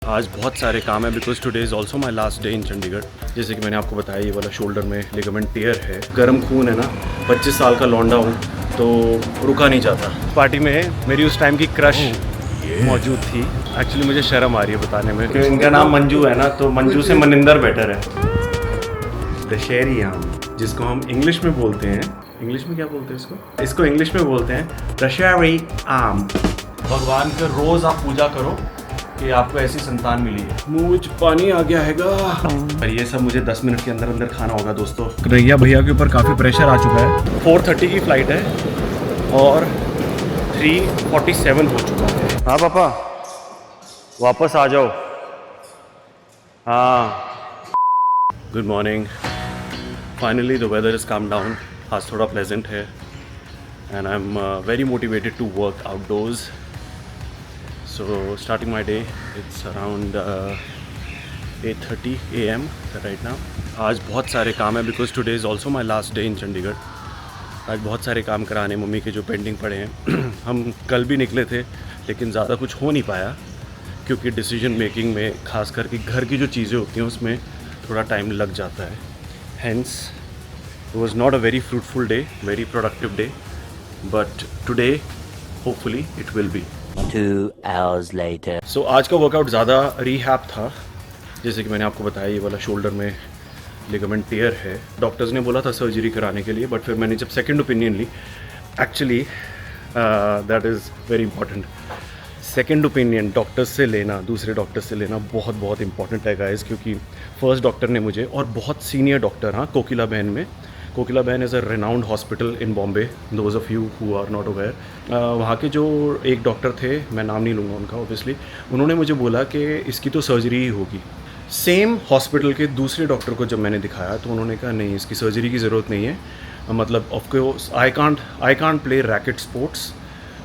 आज बहुत सारे काम है because today is also my last day in Chandigarh. जैसे कि मैंने आपको बताया ये वाला शोल्डर में लिगामेंट टियर है। गर्म खून है ना, 25 साल का लौंडा हूँ तो रुका नहीं जाता। पार्टी में मेरी उस टाइम की क्रश मौजूद थी। एक्चुअली मुझे शर्म आ रही है बताने में क्योंकि इनका नाम मंजू है ना, तो मंजू से मनिंदर बेटर है। दशहरी आम, जिसको हम इंग्लिश में बोलते हैं, इंग्लिश में क्या बोलते हैं इसको इंग्लिश में बोलते हैं दशहरी आम। भगवान का रोज़ आप पूजा करो कि आपको ऐसी संतान मिली है। मुझ पानी आ गया हैगा। और ये सब मुझे 10 मिनट के अंदर अंदर खाना होगा दोस्तों। कन्हैया भैया के ऊपर काफ़ी प्रेशर आ चुका है। 4:30 की फ्लाइट है और 3:47 हो चुका है। हाँ पापा, वापस आ जाओ। हाँ, good morning. Finally the weather is calm down. आज थोड़ा प्लेजेंट है and I am very motivated to work outdoors. So starting my day, it's around 8:30 AM right now. आज बहुत सारे काम है because today is also my last day in Chandigarh. आज बहुत सारे काम कराने मम्मी के जो पेंडिंग पड़े हैं। हम कल भी निकले थे लेकिन ज़्यादा कुछ हो नहीं पाया क्योंकि डिसीजन मेकिंग में खास करके घर की जो चीज़ें होती हैं उसमें थोड़ा टाइम लग जाता है। Hence it was not a very fruitful day, very productive day, but today hopefully it will be. 2 hours later. So, आज का वर्कआउट ज़्यादा रिहैब था। जैसे कि मैंने आपको बताया ये वाला शोल्डर में लिगामेंट टियर है। डॉक्टर्स ने बोला था सर्जरी कराने के लिए, बट फिर मैंने जब सेकंड ओपिनियन ली, actually that is very important. Second opinion doctors से लेना, दूसरे डॉक्टर्स से लेना बहुत बहुत इंपॉर्टेंट है गाइस, क्योंकि फर्स्ट डॉक्टर ने मुझे, और बहुत सीनियर डॉक्टर, हाँ, कोकिला बहन में, कोकिला बहन is a renowned hospital in Bombay, those of you who are not aware. वहाँ के जो एक डॉक्टर थे, मैं नाम नहीं लूँगा उनका ऑब्वियसली, उन्होंने मुझे बोला कि इसकी तो सर्जरी ही होगी। सेम हॉस्पिटल के दूसरे डॉक्टर को जब मैंने दिखाया तो उन्होंने कहा नहीं, इसकी सर्जरी की ज़रूरत नहीं है। मतलब of course I can't play racket sports,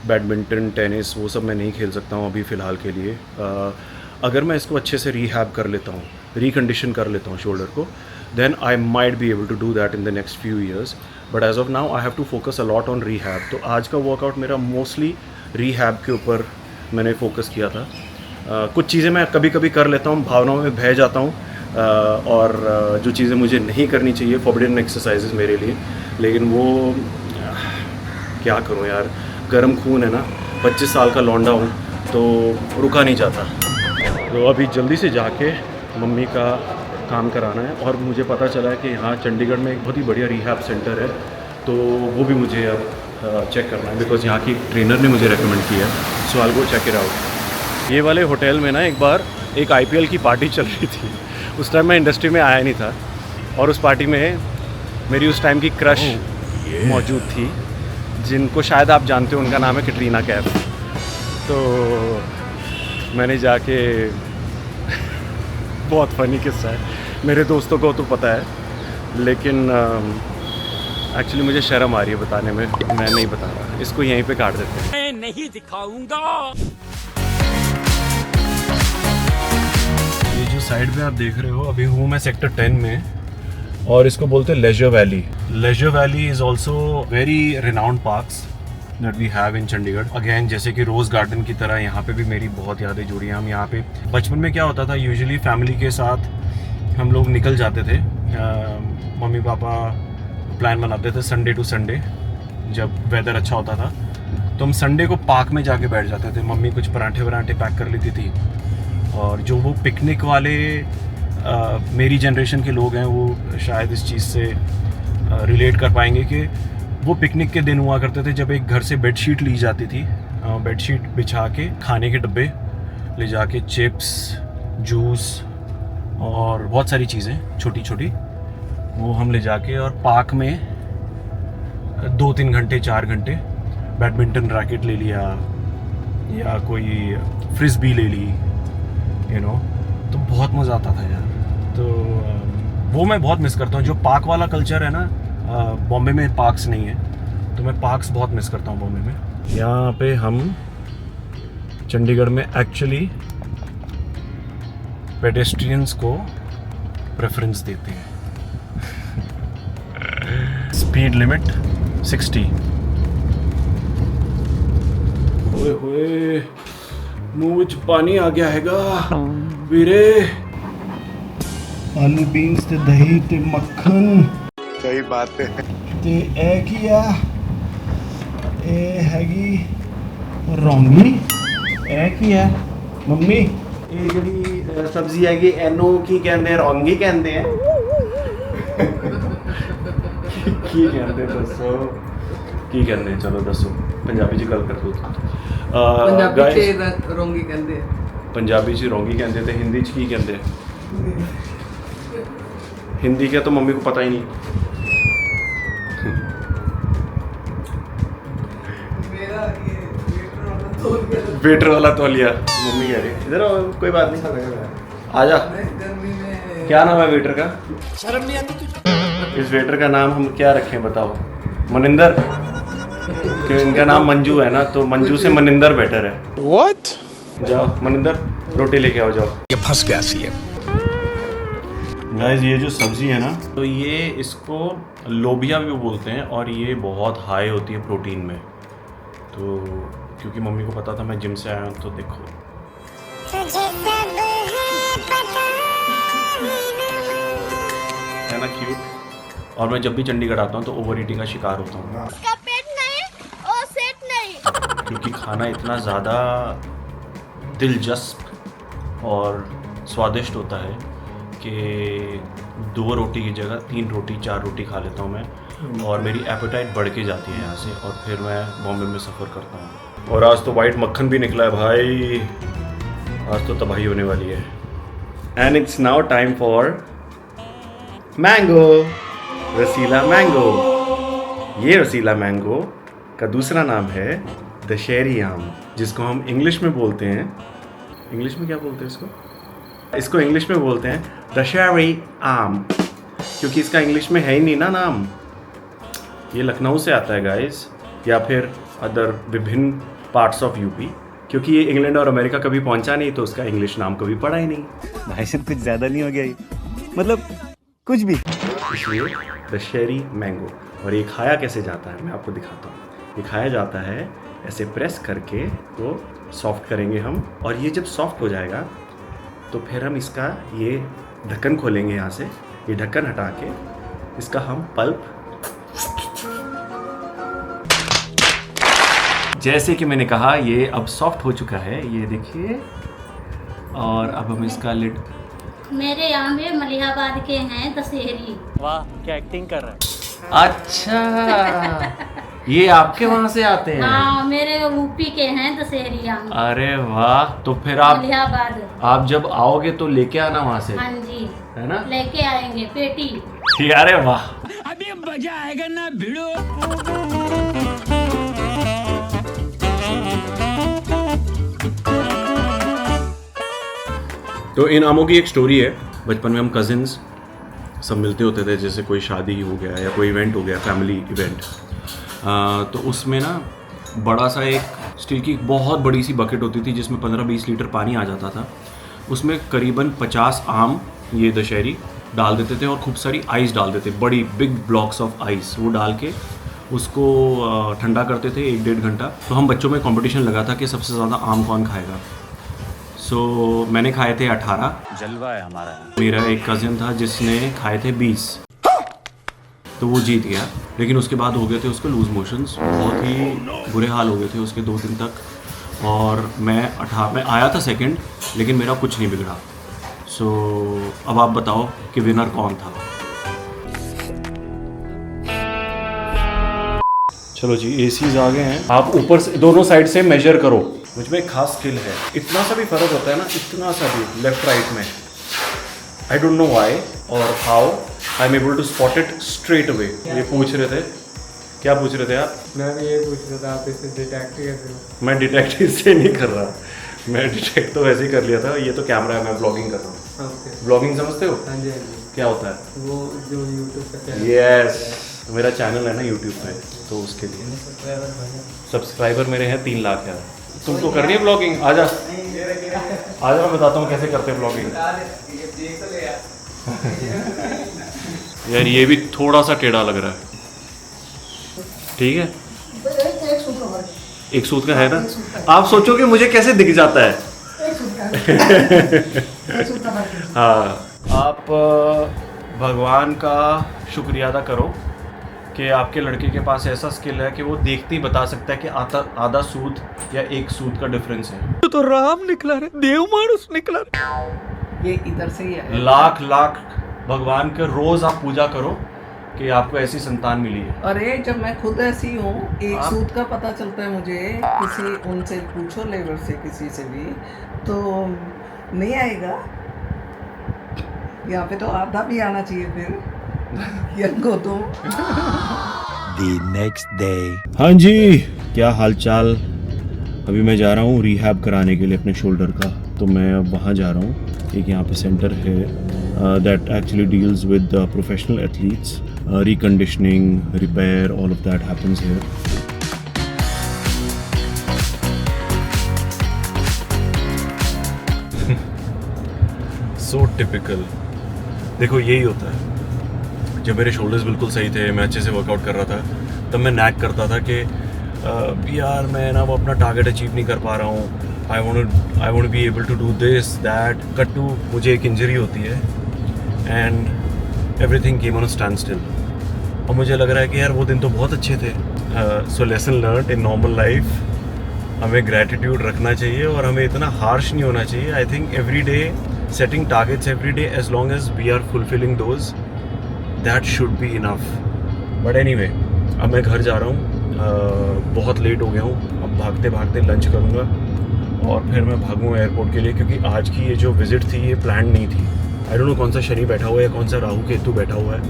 badminton, tennis, वो सब मैं नहीं खेल सकता हूँ अभी फ़िलहाल के लिए। अगर मैं इसको अच्छे से रिहैब कर लेता हूँ, रिकंडीशन कर लेता हूँ शोल्डर को, then I might be able to do that in the next few years, but as of now I have to focus a lot on rehab. तो आज का वर्कआउट मेरा मोस्टली rehab के ऊपर मैंने फोकस किया था। कुछ चीज़ें मैं कभी कभी कर लेता हूँ, भावनाओं में बह जाता हूँ, और जो चीज़ें मुझे नहीं करनी चाहिए, फॉरबिडन एक्सरसाइजेज मेरे लिए, लेकिन वो क्या करूँ यार, गर्म खून है ना, 25 साल का लौंडा हूँ तो रुका नहीं जाता। तो अभी जल्दी से जाके मम्मी का काम कराना है, और मुझे पता चला है कि यहाँ चंडीगढ़ में एक बहुत ही बढ़िया रिहैब सेंटर है, तो वो भी मुझे अब चेक करना है बिकॉज यहाँ की ट्रेनर ने मुझे रेकमेंड किया है। So I will go check it out. ये वाले होटल में ना एक बार एक IPL की पार्टी चल रही थी। उस टाइम मैं इंडस्ट्री में आया नहीं था, और उस पार्टी में मेरी उस टाइम की क्रश मौजूद थी, जिनको शायद आप जानते हो, उनका नाम है कैटरीना कैफ। तो मैंने जाके बहुत फ़नी किस्सा है, मेरे दोस्तों को तो पता है, लेकिन एक्चुअली मुझे शर्म आ रही है बताने में, मैं नहीं बता रहा। इसको यहीं पे काट देते हैं। मैं नहीं दिखाऊंगा। ये जो साइड पे आप देख रहे हो, अभी हूँ मैं सेक्टर 10 में, और इसको बोलते हैं leisure valley. Leisure valley is also very renowned parks that we have in Chandigarh. Again जैसे कि रोज़ गार्डन की तरह यहाँ पे भी मेरी बहुत यादें जुड़ी हैं। हम यहाँ पे बचपन में क्या होता था, यूजुअली फैमिली के साथ हम लोग निकल जाते थे। मम्मी पापा प्लान बनाते थे संडे टू संडे, जब वेदर अच्छा होता था तो हम संडे को पार्क में जाके बैठ जाते थे। मम्मी कुछ पराठे वराठे पैक कर लेती थी, और जो वो पिकनिक वाले मेरी जनरेशन के लोग हैं वो शायद इस चीज़ से रिलेट कर पाएंगे कि वो पिकनिक के दिन हुआ करते थे जब एक घर से बेडशीट ली जाती थी, बेडशीट बिछा के खाने के डब्बे ले जाके, चिप्स, जूस और बहुत सारी चीज़ें छोटी छोटी, वो हम ले जाके और पार्क में 2-3 घंटे 4 घंटे बैडमिंटन रैकेट ले लिया या कोई फ्रिस्बी ले ली, यू नो, तो बहुत मज़ा आता था यार। तो वो मैं बहुत मिस करता हूँ। जो पार्क वाला कल्चर है ना, बॉम्बे में पार्क्स नहीं है, तो मैं पार्क्स बहुत मिस करता हूँ बॉम्बे में। यहाँ पे हम चंडीगढ़ में एक्चुअली पेडेस्ट्रियंस को प्रेफरेंस देते हैं। Speed limit 60। ओए होए, ਮੂੰਹ ਵਿੱਚ ਪਾਣੀ ਆ ਗਿਆ ਹੈਗਾ ਵੀਰੇ। ਆਲੂ ਬੀਨਸ ਤੇ ਦਹੀਂ ਤੇ ਮੱਖਣ। ਸਹੀ ਬਾਤ ਹੈ। ਤੇ ਇਹ ਕੀ ਆ? ਇਹ ਹੈਗੀ ਰੌਂਗੀ। ਇਹ ਕੀ ਹੈ ਮੰਮੀ? ਇਹ ਜਿਹੜੀ ਸਬਜ਼ੀ ਹੈਗੀ ਇਹਨੂੰ ਕੀ ਕਹਿੰਦੇ ਆ? ਰੌਂਗੀ ਕਹਿੰਦੇ ਆ। ਕੀ ਕਹਿੰਦੇ ਦੱਸੋ? ਕੀ ਕਹਿੰਦੇ? ਚਲੋ ਦੱਸੋ, ਪੰਜਾਬੀ 'ਚ ਗੱਲ ਕਰ ਦੋ। ਪੰਜਾਬੀ 'ਚ ਰੌਂਗੀ ਕਹਿੰਦੇ ਆ। पंजाबी च रोंगी कहते थे, हिंदी च की कहते? हिंदी का तो मम्मी को पता ही नहीं। वेटर वाला तौलिया मम्मी कह रही इधर आओ, कोई बात नहीं, आजा। क्या नाम है वेटर का? शर्म नहीं आती तुझे? इस वेटर का नाम हम क्या रखें बताओ? मनिंदर? क्यों इनका नाम मंजू है ना, तो मंजू से मनिंदर बेटर है। What? जाओ मनिंदर, रोटी लेके आओ, जाओ। ये फंस गया सी है। गाइस ये जो सब्ज़ी है ना, तो ये इसको लोबिया भी बोलते हैं और ये बहुत हाई होती है प्रोटीन में। तो क्योंकि मम्मी को पता था मैं जिम से आया हूँ, तो देखो है ना क्यूट। और मैं जब भी चंडीगढ़ आता हूँ तो ओवर ईटिंग का शिकार होता हूँ, पेट नहीं और सेट नहीं, क्योंकि खाना इतना ज़्यादा दिलचस्प और स्वादिष्ट होता है कि 2 रोटी की जगह 3 रोटी 4 रोटी खा लेता हूँ मैं, और मेरी एपेटाइट बढ़ के जाती है यहाँ से, और फिर मैं बॉम्बे में सफ़र करता हूँ। और आज तो वाइट मक्खन भी निकला है भाई, आज तो तबाही होने वाली है। And it's now time for mango, Rasila mango. ये रसीला मैंगो का दूसरा नाम है दशहरी आम, जिसको हम इंग्लिश में बोलते हैं, इंग्लिश में क्या बोलते हैं इसको? इसको इंग्लिश में बोलते हैं दशहरी आम, क्योंकि इसका इंग्लिश में है ही नहीं ना नाम। ये लखनऊ से आता है गाइस, या फिर अदर विभिन्न पार्ट्स ऑफ यूपी, क्योंकि ये इंग्लैंड और अमेरिका कभी पहुंचा नहीं, तो उसका इंग्लिश नाम कभी पढ़ा ही नहीं। भाई साहब कुछ ज़्यादा नहीं हो गया ये? मतलब कुछ भी। इसलिए दशहरी मैंगो। और ये खाया कैसे जाता है मैं आपको दिखाता हूँ। ये खाया जाता है ऐसे प्रेस करके, तो सॉफ्ट करेंगे हम, और ये जब सॉफ्ट हो जाएगा तो फिर हम इसका ये ढक्कन खोलेंगे यहाँ से, ये ढक्कन हटा के इसका हम पल्प, जैसे कि मैंने कहा ये अब सॉफ्ट हो चुका है, ये देखिए। और अब हम इसका लिड, मेरे यहाँ में मलिहाबाद के हैं दशहरी। वाह क्या एक्टिंग कर रहा है। अच्छा ये आपके वहाँ से आते हैं? हाँ मेरे यूपी के हैं दशहरी आम। अरे वाह, तो फिर आप मलिहाबाद। आप जब आओगे तो लेके आना वहाँ से, हाँ जी है ना? लेके आएंगे पेटी। अरे वाह, अभी मजा आएगा ना भिड़ो। तो इन आमों की एक स्टोरी है। बचपन में हम कजिन्स सब मिलते होते थे, जैसे कोई शादी हो गया या कोई इवेंट हो गया, फैमिली इवेंट, तो उसमें ना बड़ा सा एक स्टील की बहुत बड़ी सी बकेट होती थी, जिसमें 15-20 लीटर पानी आ जाता था। उसमें करीबन 50 आम ये दशहरी डाल देते थे और खूब सारी आइस डाल देते, बड़ी बिग ब्लॉक्स ऑफ आइस वो डाल के उसको ठंडा करते थे 1-1.5 घंटा। तो हम बच्चों में कंपटीशन लगा था कि सबसे ज़्यादा आम कौन खाएगा। सो मैंने खाए थे 18, जलवा है हमारा। मेरा एक कज़न था जिसने खाए थे 20, तो वो जीत गया। लेकिन उसके बाद हो गए थे उसको लूज़ मोशंस, बहुत ही बुरे हाल हो गए थे उसके 2 दिन तक। और मैं आया था सेकंड, लेकिन मेरा कुछ नहीं बिगड़ा। सो अब आप बताओ कि विनर कौन था? चलो जी, एसीज आ गए हैं। आप ऊपर से दोनों साइड से मेजर करो। मुझ में एक खास स्किल है, इतना सा भी फर्क होता है ना, इतना सा भी लेफ्ट राइट में, आई डोंट नो व्हाई और how I am able to spot it straight away. ये पूछ रहे थे, क्या पूछ रहे थे आप? मैं भी ये पूछ रहा था, आप इसे डिटेक्ट कैसे हो? मैं डिटेक्ट इससे नहीं कर रहा, मैं डिटेक्ट तो वैसे ही कर लिया था। ये तो कैमरा है, मैं ब्लॉगिंग कर रहा हूँ। ओके। ब्लॉगिंग समझते हो? हाँ जी हाँ जी। क्या होता है वो जो यूट्यूब पे चैनल। यस, मेरा चैनल है ना यूट्यूब पे, तो उसके लिए सब्सक्राइबर मेरे हैं 3 लाख यार। तुमको करनी है ब्लॉगिंग? आजा आजा, मैं बताता हूँ कैसे करते हैं ब्लॉगिंग। यार ये भी थोड़ा सा टेढ़ा लग रहा है, ठीक है? एक सूत का है ना। आप सोचो कि मुझे कैसे दिख जाता है। हाँ, आप भगवान का शुक्रिया अदा करो कि आपके लड़के के पास ऐसा स्किल है कि वो देखते ही बता सकता है कि आधा सूद या एक सूद का डिफरेंस है। तो राम निकला रे, देव मानुस निकला रे। ये इधर से ही है। लाख लाख भगवान के रोज आप पूजा करो कि आपको ऐसी संतान मिली है। अरे जब मैं खुद ऐसी हूँ, एक आप- सूद का पता चलता है मुझे, किसी उनसे पूछो लेबर से किसी से भी, तो नहीं आएगा। यहाँ पे तो आधा भी आना चाहिए फिर यंग हो तुम। The next day. हाँ जी, क्या हालचाल। अभी मैं जा रहा हूँ रिहैब कराने के लिए अपने शोल्डर का। तो मैं अब वहाँ जा रहा हूँ। एक यहाँ पे सेंटर है that actually deals with professional athletes, reconditioning, repair, all of that happens here. So typical. देखो यही होता है, जब मेरे शोल्डर्स बिल्कुल सही थे, मैं अच्छे से वर्कआउट कर रहा था, तब मैं नैक करता था कि यार मैं ना वो अपना टारगेट अचीव नहीं कर पा रहा हूँ। I want be able to do this that. Cut to मुझे एक इंजरी होती है and everything came on a standstill. और मुझे लग रहा है कि यार वो दिन तो बहुत अच्छे थे। So lesson learn in normal life, हमें ग्रैटिट्यूड रखना चाहिए और हमें इतना हार्श नहीं होना चाहिए। I think every day setting targets every day, as long as we are fulfilling those, that should be enough. But anyway, अब मैं घर जा रहा हूँ। बहुत लेट हो गया हूँ। अब भागते भागते लंच करूँगा और फिर मैं भागूँगा एयरपोर्ट के लिए, क्योंकि आज की ये जो विज़िट थी ये प्लान नहीं थी। आई डोंट नो कौन सा शनि बैठा हुआ है या कौन सा राहु केतु बैठा हुआ है।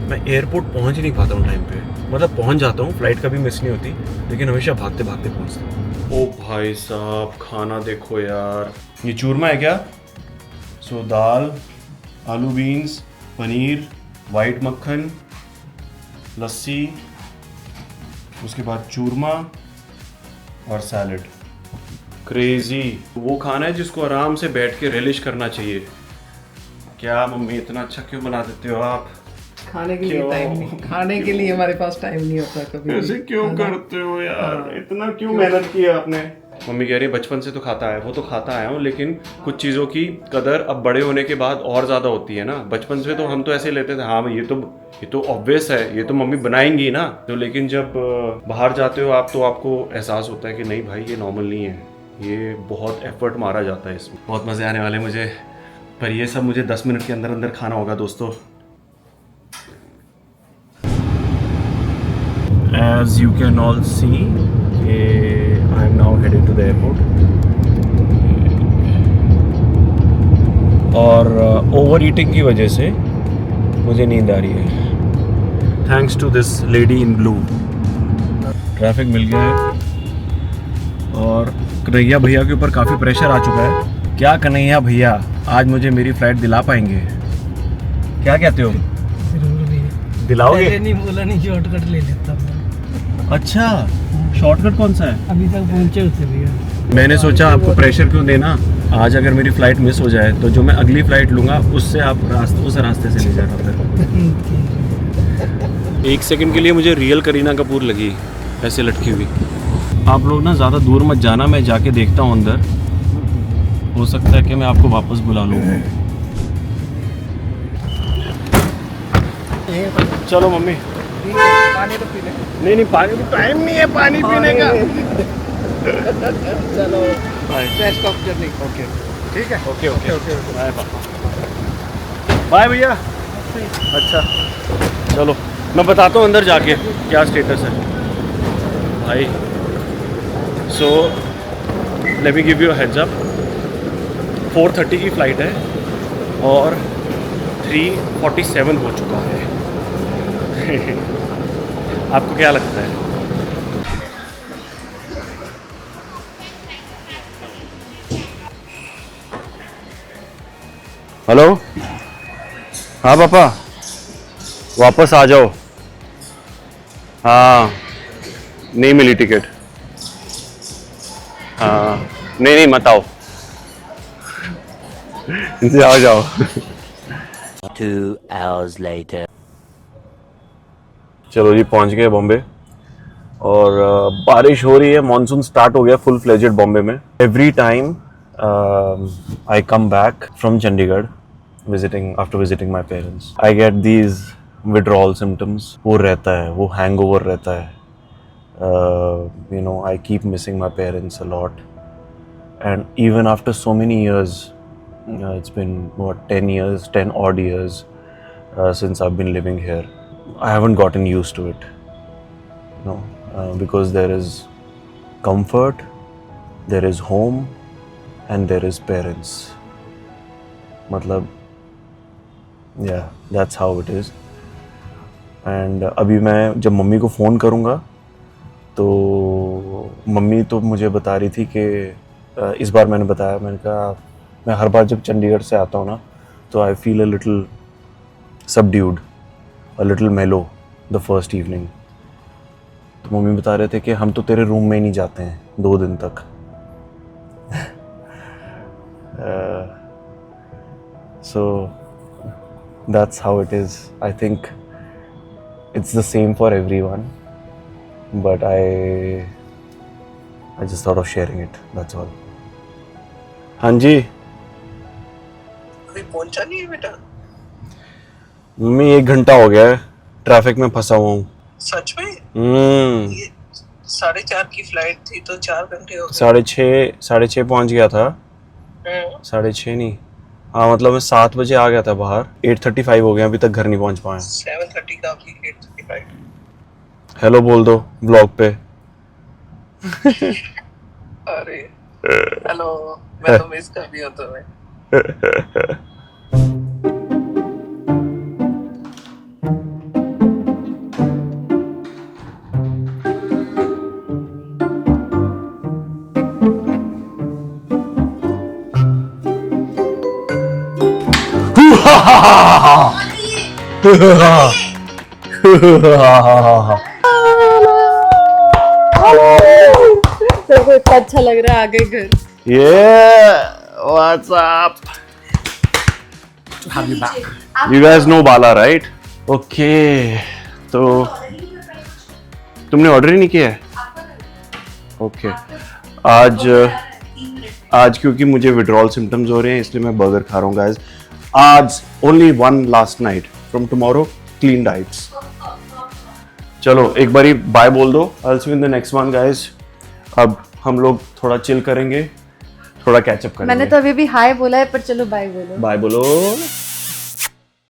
मैं एयरपोर्ट पहुँच ही नहीं पाता हूँ टाइम पे। मतलब पहुँच जाता हूँ, फ्लाइट कभी मिस नहीं होती, लेकिन हमेशा भागते भागते पहुँचता हूँ। ओ भाई साहब, खाना देखो यार। ये चूरमा है क्या? सो दाल, आलू बीन्स, पनीर, वाइट मक्खन, लस्सी, उसके बाद चूरमा और सैलड। क्रेजी। वो खाना है जिसको आराम से बैठ के रिलिश करना चाहिए। क्या मम्मी, इतना अच्छा क्यों बना देते हो आप? खाने के लिए क्यों? टाइम नहीं, खाने के लिए हमारे पास टाइम नहीं होता कभी भी। ऐसे क्यों करते हो यार? इतना क्यों मेहनत किया आपने? मम्मी कह रही है बचपन से तो खाता है। वो तो खाता आया हूँ, लेकिन कुछ चीज़ों की कदर अब बड़े होने के बाद और ज़्यादा होती है ना। बचपन से तो हम तो ऐसे लेते थे, हाँ भाई ये तो ऑब्वियस है, ये तो मम्मी बनाएंगी ना। तो लेकिन जब बाहर जाते हो आप, तो आपको एहसास होता है कि नहीं भाई, ये नॉर्मल नहीं है, ये बहुत एफर्ट मारा जाता है इसमें। बहुत मज़े आने वाले मुझे, पर ये सब मुझे 10 मिनट के अंदर अंदर खाना होगा दोस्तों। As you can all see, I am now heading to the airport. और ओवर ईटिंग की वजह से मुझे नींद आ रही है। Thanks to this lady in blue. Traffic मिल गया है और कन्हैया भैया के ऊपर काफ़ी प्रेशर आ चुका है। क्या कन्हैया भैया आज मुझे मेरी फ्लाइट दिला पाएंगे? क्या कहते हो? दिलाओगे? नहीं बोला, नहीं शॉर्टकट ले लेता हूँ। अच्छा, शॉर्टकट कौन सा है? अभी तक पहुँचे होते भैया। मैंने सोचा आपको प्रेशर क्यों देना। आज अगर मेरी फ्लाइट मिस हो जाए तो जो मैं अगली फ्लाइट लूँगा उससे आप उस रास्ते से ले जाना। फिर 1 सेकंड के लिए मुझे रियल करीना कपूर लगी ऐसे लटकी हुई। आप लोग ना ज़्यादा दूर मत जाना, मैं जाके देखता हूँ अंदर। हो सकता है कि मैं आपको वापस बुला लूँ। चलो मम्मी। पानी तो पी ले। नहीं पानी तो टाइम नहीं है पानी पीने का। चलो, bye. Best of journey. Okay ठीक है। Okay okay okay bye bye भैया। अच्छा चलो, मैं बताता हूँ अंदर जाके क्या स्टेटस है भाई। So let me give you a heads up. 4:30 की फ़्लाइट है और 3:47 हो चुका है। आपको क्या लगता है? हेलो, हाँ पापा, वापस आ जाओ। हाँ, नहीं मिली टिकट। हाँ, नहीं मत आओ। जाओ जाओ। 2 hours later. चलो जी, पहुंच गए बॉम्बे और बारिश हो रही है। मॉनसून स्टार्ट हो गया फुल फ्लेजेड बॉम्बे में। Every time I come back from Chandigarh after visiting my parents. I get these withdrawal symptoms. वो रहता है, वो hangover रहता है. You know, I keep missing my parents a lot. And even after so many years, it's been what 10 odd years since I've been living here. I haven't gotten used to it, you know, because there is comfort, there is home, and there is parents. मतलब, yeah, that's how it is. And अभी मैं जब mummy को phone करूँगा तो mummy तो मुझे बता रही थी कि इस बार मैंने बताया, मैंने कहा मैं हर बार जब चंडीगढ़ से आता हूँ ना तो I feel a little subdued, a little मेलो द फर्स्ट इवनिंग. तो मम्मी बता रहे थे कि हम तो तेरे रूम में ही नहीं जाते हैं 2 दिन तक. So that's how it is. I think it's the same for everyone, but I just thought of sharing it. That's all. हाँ जी. अभी पहुंचा नहीं है बेटा? मम्मी 1 घंटा हो गया है, ट्रैफिक में फंसा हुआ हूँ. सच में? ये 4:30 की फ्लाइट थी तो 4 घंटे हो गए. 6:30 पहुंच गया था. 6:30 नहीं, हाँ मतलब मैं 7 बजे आ गया था बाहर. 8:35 हो गया, अभी तक घर नहीं पहुंच पाया. 7:30 का अभी 8:35. हेलो बोल दो ब्लॉग पे. अरे हेलो, मैं तो मिस कर दिया तुम्हें. तेरे को इतना अच्छा लग रहा है, आ गए घर. What's up? To have you back. You guys know Bala, right? Okay. तो तुमने ऑर्डर ही नहीं किया है? ओके. आज क्योंकि मुझे विड्रॉल सिम्टम्स हो रहे हैं इसलिए मैं बर्गर खा रहा हूँ गाइस. आज only one last night, from tomorrow clean diets. चलो एक बारी बाय बोल दो. I'll see you in the next one guys. अब हम लोग थोड़ा चिल करेंगे, थोड़ा कैचअप करेंगे. मैंने तो अभी भी हाय बोला है, पर चलो बाय बोलो. बाय बोलो.